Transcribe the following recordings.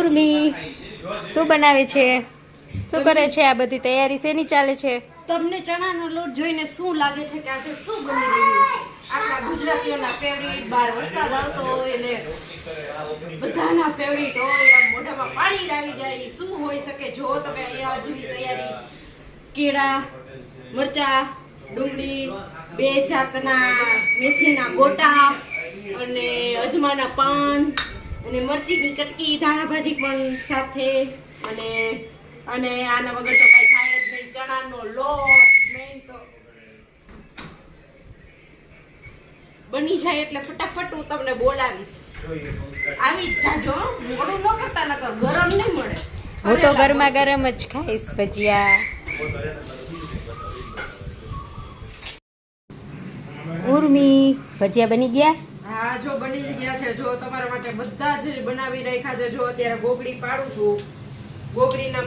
ઉર્મી શું બનાવે છે? શું કરે છે? આ બધી તૈયારી શેની ચાલે છે? તમને ચણાનો લોટ જોઈને શું લાગે છે કે આજે શું બની રહ્યું છે? આપણા ગુજરાતીઓના ફેવરિટ, બાર વરસાદ આવતો હોય ને બધાના ફેવરિટ હોય, આમ મોઢામાં પાણી જ આવી જાય. શું હોઈ શકે? જો તમે અહીંયા આજની તૈયારી કેળા, મરચા, ડુંગળી, 2 જાતના મેથીના ગોટા અને અજમાના પાન અને મરચીની કટકી, ધાણા ભાજી પણ સાથે અને આના વગર તો કઈ થાય જ નહીં. ચણાનો લોટ મેઈન તો બની જાય એટલે ફટાફટ હું તમને બોલાવીશ. આવી જ જાજો, મોડું ન કરતા, નકર ગરમ નહીં મળે. હું તો ગરમા ગરમ જ ખાઈશ ભજીયા. ઉર્મી ભજીયા બની ગયા? હા, જો બની જ ગયા છે. જો તમારા માટે બધા જ બનાવી રાખ્યા છે. જો અત્યારે ગોગડી પાડું છું. ગોગડીના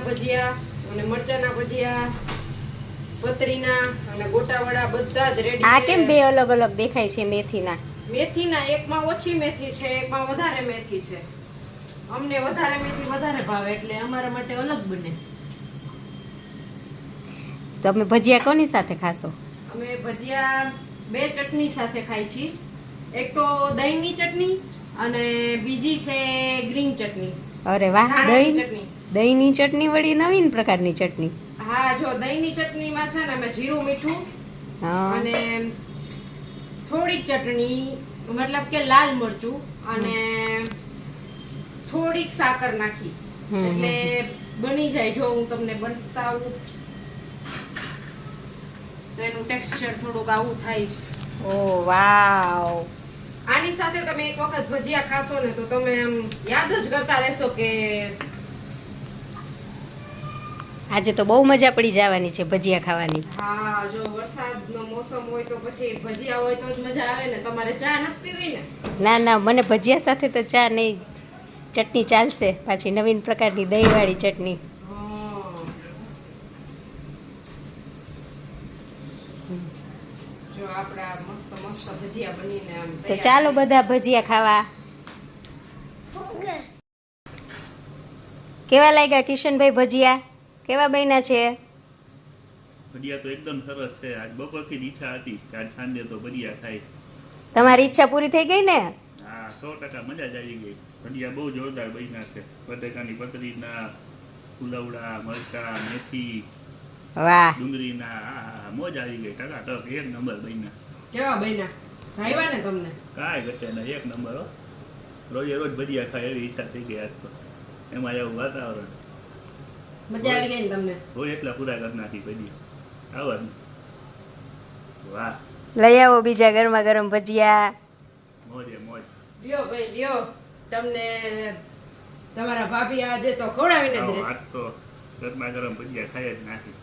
ભજીયા અને મરચાના ભજીયા, પતરીના અને ગોટાવાળા બધા જ રેડી. આ કેમ બે અલગ અલગ દેખાય છે? મેથીના એકમાં ઓછી મેથી છે, એકમાં વધારે મેથી છે. અમને વધારે મેથી વધારે ભાવે એટલે અમારા માટે અલગ બને. તમે ભજીયા કોની સાથે ખાશો? અમે ભજીયા 2 ચટણી સાથે ખાઈ છીએ. એક તો દહીંની ચટણી અને બીજી છે ગ્રીન ચટણી. અરે વાહ, દહીંની ચટણી વળી નવીન પ્રકારની ચટણી. હા, જો દહીંની ચટણીમાં છે ને અમે જીરું, મીઠું અને થોડીક ચટણી, મતલબ કે લાલ મરચું અને થોડીક સાકર નાખી એટલે બની જાય. જો હું તમને બતાવું તો એનું ટેક્સચર થોડુંક આવું થાય છે. ઓ વાવ! આની સાથે તમે એક વખત ભજીયા ખાશો ને તો તમે આમ યાદ જ કરતા રહેશો કે આજે તો બહુ મજા પડી જવાની છે ભજીયા ખાવાની. હા, જો વરસાદનો મોસમ હોય તો પછી ભજીયા હોય તો જ મજા આવે ને. તમારે ચા નથી પીવી ને? ના, મને ભજીયા સાથે તો ચા નહીં, ચટણી ચાલશે. પાછી નવીન પ્રકારની દહીંવાળી ચટણી. જો આપડા મસ્ત ભજીયા બનીને આમ તો ચાલો બધા ભજીયા ખાવા. કેવા લાગ્યા કિશનભાઈ ભજીયા? કેવા બન્યા છે? ભજીયા તો એકદમ સરસ છે. આજ બપોરથી જ ઈચ્છા હતી કે આજ સાંજે તો ભજીયા ખાય. તમારી ઈચ્છા પૂરી થઈ ગઈ ને? હા, 100% મજા જ આવી ગઈ. ભજીયા બહુ જોરદાર બન્યા છે. બટેકાની પતરીના, ફુલવડા, મરચા, મેથી, વાહ, ડુંગળીના, મોજ આવી ગઈ. ટકાટક 1 નંબર બન્યા. કેવા બન્યા? ભાઈવા ને તમને? કાંઈ ઘટે ને 1 નંબર હો. રોજે રોજ ભજીયા ખાય એવી ઈચ્છા થઈ ગઈ આજ તો. એમાં એવું વાતાવરણ. મજા આવી ગઈ ને તમને? રોજ એટલા પૂરા કરી નાખી ભજીયા. આવા જ. વાહ, લઈ આવો બીજા ગરમા ગરમ ભજીયા. મોજે મોજ. લ્યો ભાઈ લ્યો, તમને તમારા ભાભી આજે તો ખવડાવીને જ રહેશે. આજ તો ગરમા ગરમ ભજીયા ખાય જ નાખી.